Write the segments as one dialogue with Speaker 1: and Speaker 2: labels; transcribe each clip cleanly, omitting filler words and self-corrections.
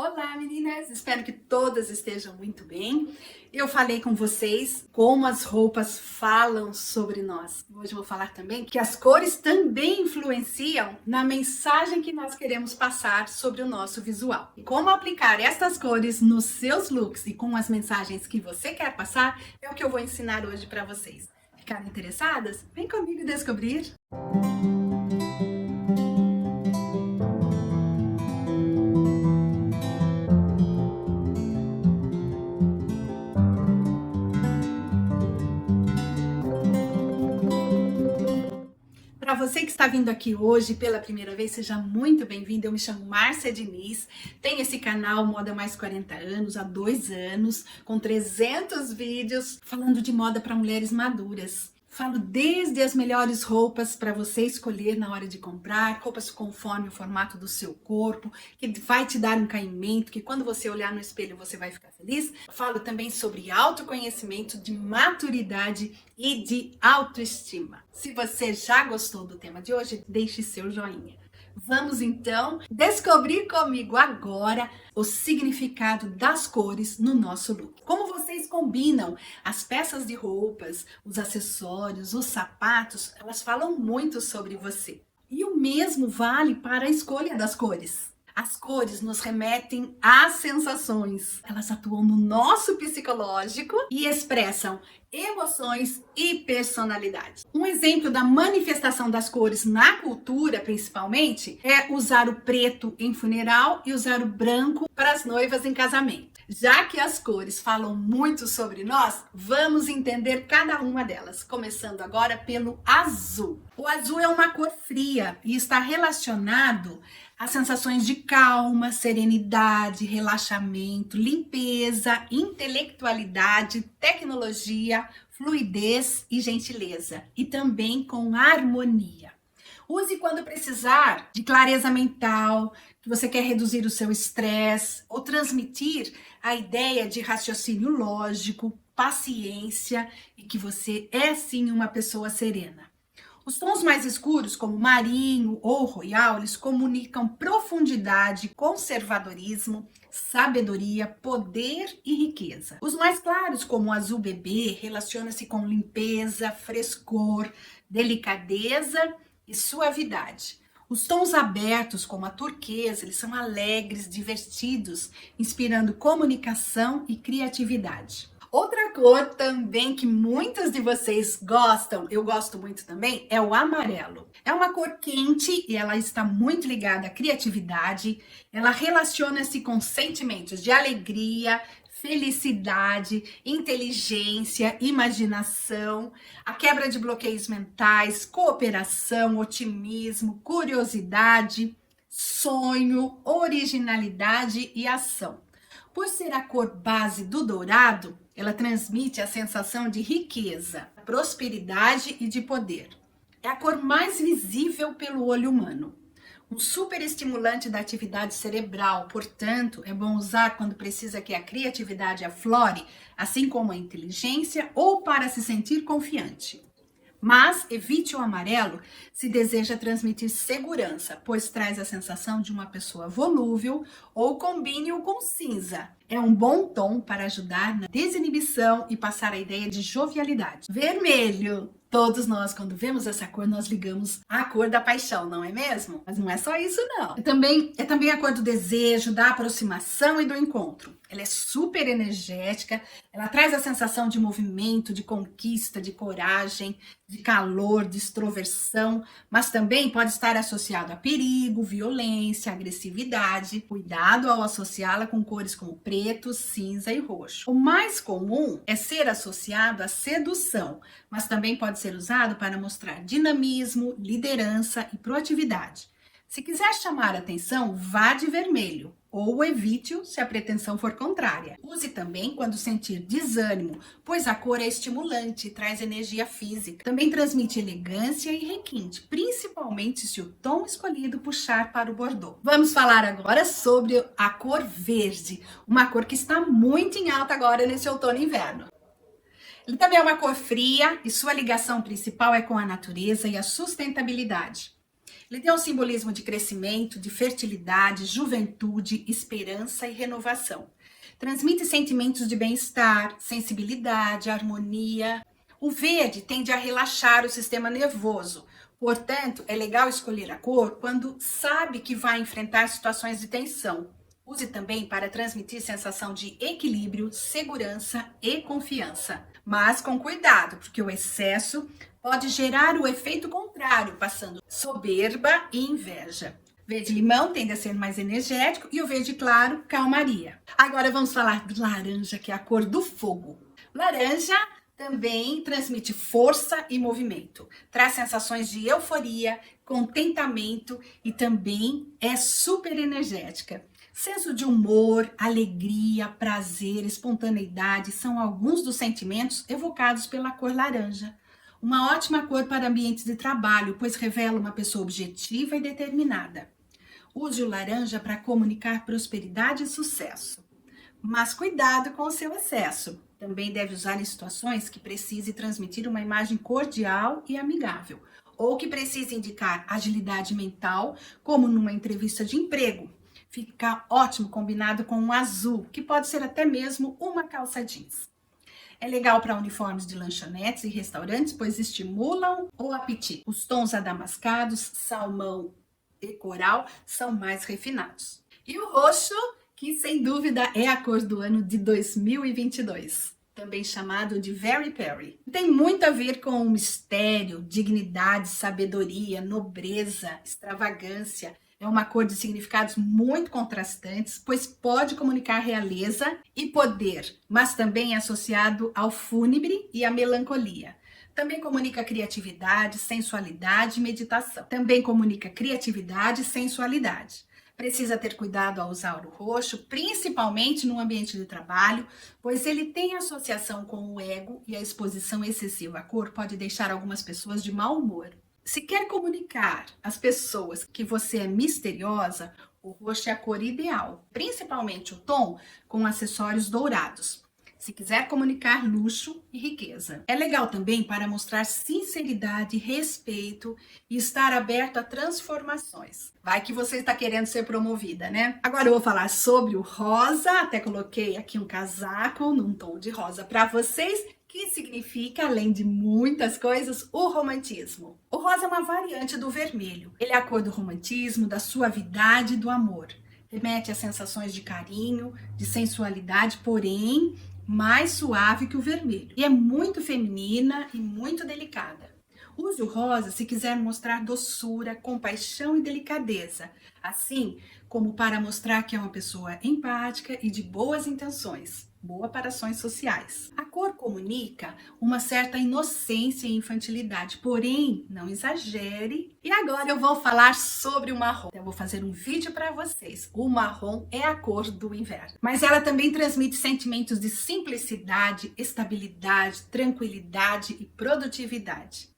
Speaker 1: Olá meninas, espero que todas estejam muito bem. Eu falei com vocês como as roupas falam sobre nós. Hoje eu vou falar também que as cores também influenciam na mensagem que nós queremos passar sobre o nosso visual. E como aplicar estas cores nos seus looks e com as mensagens que você quer passar é o que eu vou ensinar hoje para vocês. Ficaram interessadas? Vem comigo descobrir! Para você que está vindo aqui hoje pela primeira vez, seja muito bem-vindo. Eu me chamo Márcia Diniz, tenho esse canal Moda Mais 40 anos, há 2 anos, com 300 vídeos falando de moda para mulheres maduras. Falo desde as melhores roupas para você escolher na hora de comprar, roupas conforme o formato do seu corpo, que vai te dar um caimento, que quando você olhar no espelho você vai ficar feliz. Falo também sobre autoconhecimento, de maturidade e de autoestima. Se você já gostou do tema de hoje, deixe seu joinha. Vamos então descobrir comigo agora o significado das cores no nosso look. Como vocês combinam as peças de roupas, os acessórios, os sapatos, elas falam muito sobre você. E o mesmo vale para a escolha das cores. As cores nos remetem às sensações. Elas atuam no nosso psicológico e expressam emoções e personalidade. Um exemplo da manifestação das cores na cultura, principalmente, é usar o preto em funeral e usar o branco para as noivas em casamento. Já que as cores falam muito sobre nós, vamos entender cada uma delas, começando agora pelo azul. O azul é uma cor fria e está relacionado às sensações de calma, serenidade, relaxamento, limpeza, intelectualidade, tecnologia, fluidez e gentileza, e também com harmonia. Use quando precisar de clareza mental, que você quer reduzir o seu estresse ou transmitir a ideia de raciocínio lógico, paciência e que você é sim uma pessoa serena. Os tons mais escuros, como marinho ou royal, eles comunicam profundidade, conservadorismo, sabedoria, poder e riqueza. Os mais claros, como o azul bebê, relaciona-se com limpeza, frescor, delicadeza e suavidade. Os tons abertos, como a turquesa, eles são alegres, divertidos, inspirando comunicação e criatividade. Outra cor também que muitas de vocês gostam, eu gosto muito também, é o amarelo. É uma cor quente e ela está muito ligada à criatividade. Ela relaciona-se com sentimentos de alegria, felicidade, inteligência, imaginação, a quebra de bloqueios mentais, cooperação, otimismo, curiosidade, sonho, originalidade e ação. Por ser a cor base do dourado, ela transmite a sensação de riqueza, prosperidade e de poder. É a cor mais visível pelo olho humano. Um super estimulante da atividade cerebral, portanto, é bom usar quando precisa que a criatividade aflore, assim como a inteligência, ou para se sentir confiante. Mas evite o amarelo se deseja transmitir segurança, pois traz a sensação de uma pessoa volúvel, ou combine-o com cinza. É um bom tom para ajudar na desinibição e passar a ideia de jovialidade. Vermelho. Todos nós, quando vemos essa cor, nós ligamos à cor da paixão, não é mesmo? Mas não é só isso, não. É também a cor do desejo, da aproximação e do encontro. Ela é super energética, ela traz a sensação de movimento, de conquista, de coragem, de calor, de extroversão, mas também pode estar associado a perigo, violência, agressividade. Cuidado ao associá-la com cores como preto, cinza e roxo. O mais comum é ser associado à sedução, mas também pode ser usado para mostrar dinamismo, liderança e proatividade. Se quiser chamar a atenção, vá de vermelho, ou evite-o se a pretensão for contrária. Use também quando sentir desânimo, pois a cor é estimulante e traz energia física. Também transmite elegância e requinte, principalmente se o tom escolhido puxar para o bordô. Vamos falar agora sobre a cor verde, uma cor que está muito em alta agora nesse outono e inverno. Ele também é uma cor fria e sua ligação principal é com a natureza e a sustentabilidade. Ele tem um simbolismo de crescimento, de fertilidade, juventude, esperança e renovação. Transmite sentimentos de bem-estar, sensibilidade, harmonia. O verde tende a relaxar o sistema nervoso. Portanto, é legal escolher a cor quando sabe que vai enfrentar situações de tensão. Use também para transmitir sensação de equilíbrio, segurança e confiança. Mas com cuidado, porque o excesso pode gerar o efeito contrário, passando soberba e inveja. Verde-limão tende a ser mais energético e o verde claro, calmaria. Agora vamos falar do laranja, que é a cor do fogo. Laranja também transmite força e movimento. Traz sensações de euforia, contentamento e também é super energética. Senso de humor, alegria, prazer, espontaneidade são alguns dos sentimentos evocados pela cor laranja. Uma ótima cor para ambientes de trabalho, pois revela uma pessoa objetiva e determinada. Use o laranja para comunicar prosperidade e sucesso. Mas cuidado com o seu excesso. Também deve usar em situações que precise transmitir uma imagem cordial e amigável, ou que precise indicar agilidade mental, como numa entrevista de emprego. Fica ótimo combinado com um azul, que pode ser até mesmo uma calça jeans. É legal para uniformes de lanchonetes e restaurantes, pois estimulam o apetite. Os tons adamascados, salmão e coral são mais refinados. E o roxo, que sem dúvida é a cor do ano de 2022, também chamado de Very Perry. Tem muito a ver com o mistério, dignidade, sabedoria, nobreza, extravagância. É uma cor de significados muito contrastantes, pois pode comunicar realeza e poder, mas também é associado ao fúnebre e à melancolia. Também comunica criatividade, sensualidade e meditação. Também comunica criatividade e sensualidade. Precisa ter cuidado ao usar o roxo, principalmente no ambiente de trabalho, pois ele tem associação com o ego e a exposição excessiva à cor pode deixar algumas pessoas de mau humor. Se quer comunicar às pessoas que você é misteriosa, o roxo é a cor ideal, principalmente o tom com acessórios dourados. Se quiser comunicar luxo e riqueza. É legal também para mostrar sinceridade, respeito e estar aberto a transformações. Vai que você está querendo ser promovida, né? Agora eu vou falar sobre o rosa, até coloquei aqui um casaco num tom de rosa para vocês, que significa, além de muitas coisas, o romantismo. O rosa é uma variante do vermelho. Ele é a cor do romantismo, da suavidade e do amor. Remete a sensações de carinho, de sensualidade, porém mais suave que o vermelho. E é muito feminina e muito delicada. Use o rosa se quiser mostrar doçura, compaixão e delicadeza, assim como para mostrar que é uma pessoa empática e de boas intenções. Boa para ações sociais. A cor comunica uma certa inocência e infantilidade, porém, não exagere. E agora eu vou falar sobre o marrom. Eu vou fazer um vídeo para vocês. O marrom é a cor do inverno, mas ela também transmite sentimentos de simplicidade, estabilidade, tranquilidade e produtividade.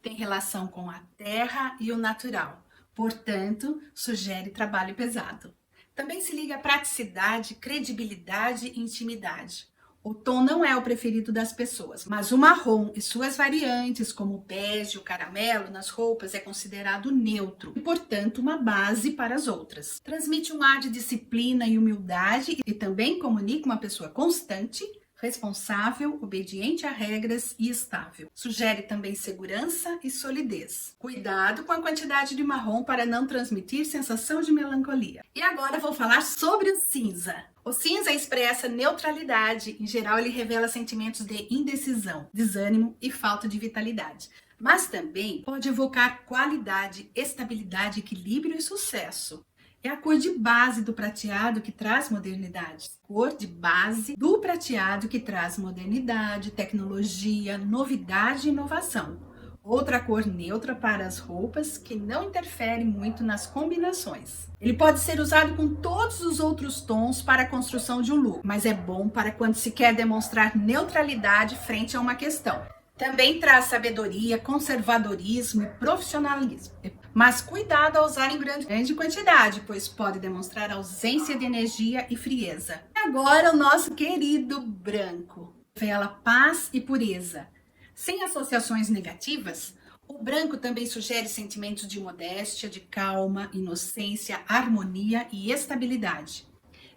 Speaker 1: Tem relação com a terra e o natural, portanto, sugere trabalho pesado. Também se liga a praticidade, credibilidade e intimidade. O tom não é o preferido das pessoas, mas o marrom e suas variantes, como o bege e o caramelo, nas roupas é considerado neutro e, portanto, uma base para as outras. Transmite um ar de disciplina e humildade e também comunica uma pessoa constante, responsável, obediente a regras e estável. Sugere também segurança e solidez. Cuidado com a quantidade de marrom para não transmitir sensação de melancolia. E agora vou falar sobre o cinza. O cinza expressa neutralidade. Em geral, ele revela sentimentos de indecisão, desânimo e falta de vitalidade. Mas também pode evocar qualidade, estabilidade, equilíbrio e sucesso. É a cor de base do prateado que traz modernidade. Cor de base do prateado que traz modernidade, tecnologia, novidade e inovação. Outra cor neutra para as roupas que não interfere muito nas combinações. Ele pode ser usado com todos os outros tons para a construção de um look, mas é bom para quando se quer demonstrar neutralidade frente a uma questão. Também traz sabedoria, conservadorismo e profissionalismo. Mas cuidado ao usar em grande quantidade, pois pode demonstrar ausência de energia e frieza. Agora o nosso querido branco. Revela paz e pureza. Sem associações negativas, O branco também sugere sentimentos de modéstia, de calma, inocência, harmonia e estabilidade.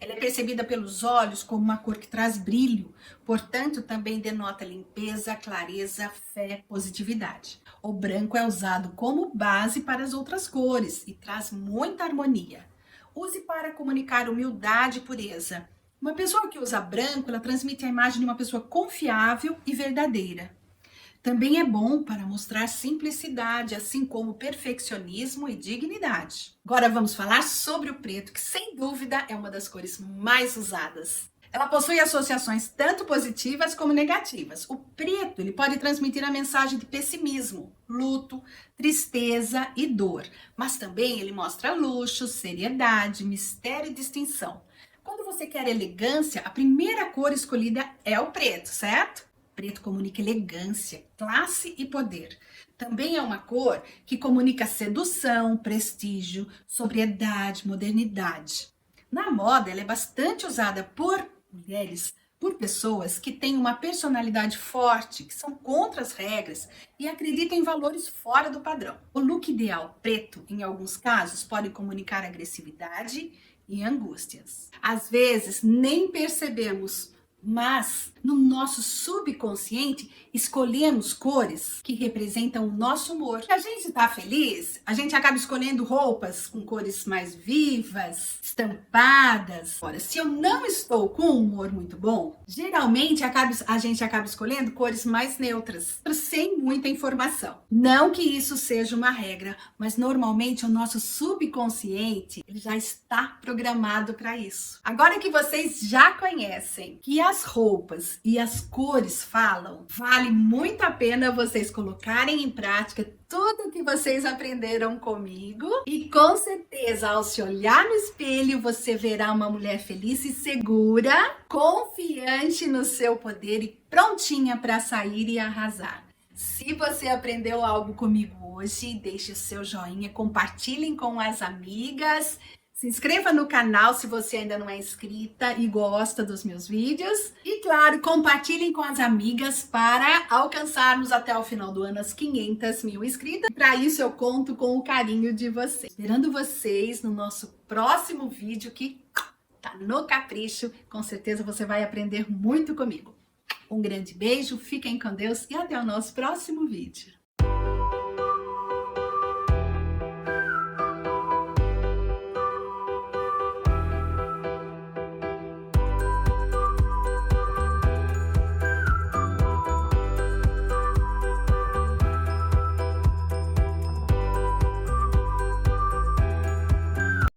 Speaker 1: Ela é percebida pelos olhos como uma cor que traz brilho, portanto, também denota limpeza, clareza, fé, positividade. O branco é usado como base para as outras cores e traz muita harmonia. Use para comunicar humildade e pureza. Uma pessoa que usa branco, ela transmite a imagem de uma pessoa confiável e verdadeira. Também é bom para mostrar simplicidade, assim como perfeccionismo e dignidade. Agora vamos falar sobre o preto, que sem dúvida é uma das cores mais usadas. Ela possui associações tanto positivas como negativas. O preto, ele pode transmitir a mensagem de pessimismo, luto, tristeza e dor, mas também ele mostra luxo, seriedade, mistério e distinção. Quando você quer elegância, a primeira cor escolhida é o preto, certo? Preto comunica elegância, classe e poder. Também é uma cor que comunica sedução, prestígio, sobriedade, modernidade. Na moda, ela é bastante usada por mulheres, por pessoas que têm uma personalidade forte, que são contra as regras e acreditam em valores fora do padrão. O look ideal preto, em alguns casos, pode comunicar agressividade e angústias. Às vezes, nem percebemos, mas no nosso subconsciente escolhemos cores que representam o nosso humor. Se a gente está feliz, a gente acaba escolhendo roupas com cores mais vivas, estampadas. Ora, se eu não estou com um humor muito bom, geralmente a gente acaba escolhendo cores mais neutras, sem muita informação. Não que isso seja uma regra, mas normalmente o nosso subconsciente ele já está programado para isso. Agora que vocês já conhecem que as roupas e as cores falam, vale muito a pena vocês colocarem em prática tudo o que vocês aprenderam comigo e com certeza ao se olhar no espelho você verá uma mulher feliz e segura, confiante no seu poder e prontinha para sair e arrasar. Se você aprendeu algo comigo hoje, deixe o seu joinha, compartilhem com as amigas. Se inscreva no canal se você ainda não é inscrita e gosta dos meus vídeos. E claro, compartilhem com as amigas para alcançarmos até o final do ano as 500 mil inscritas. Para isso eu conto com o carinho de vocês. Esperando vocês no nosso próximo vídeo que tá no capricho. Com certeza você vai aprender muito comigo. Um grande beijo, fiquem com Deus e até o nosso próximo vídeo.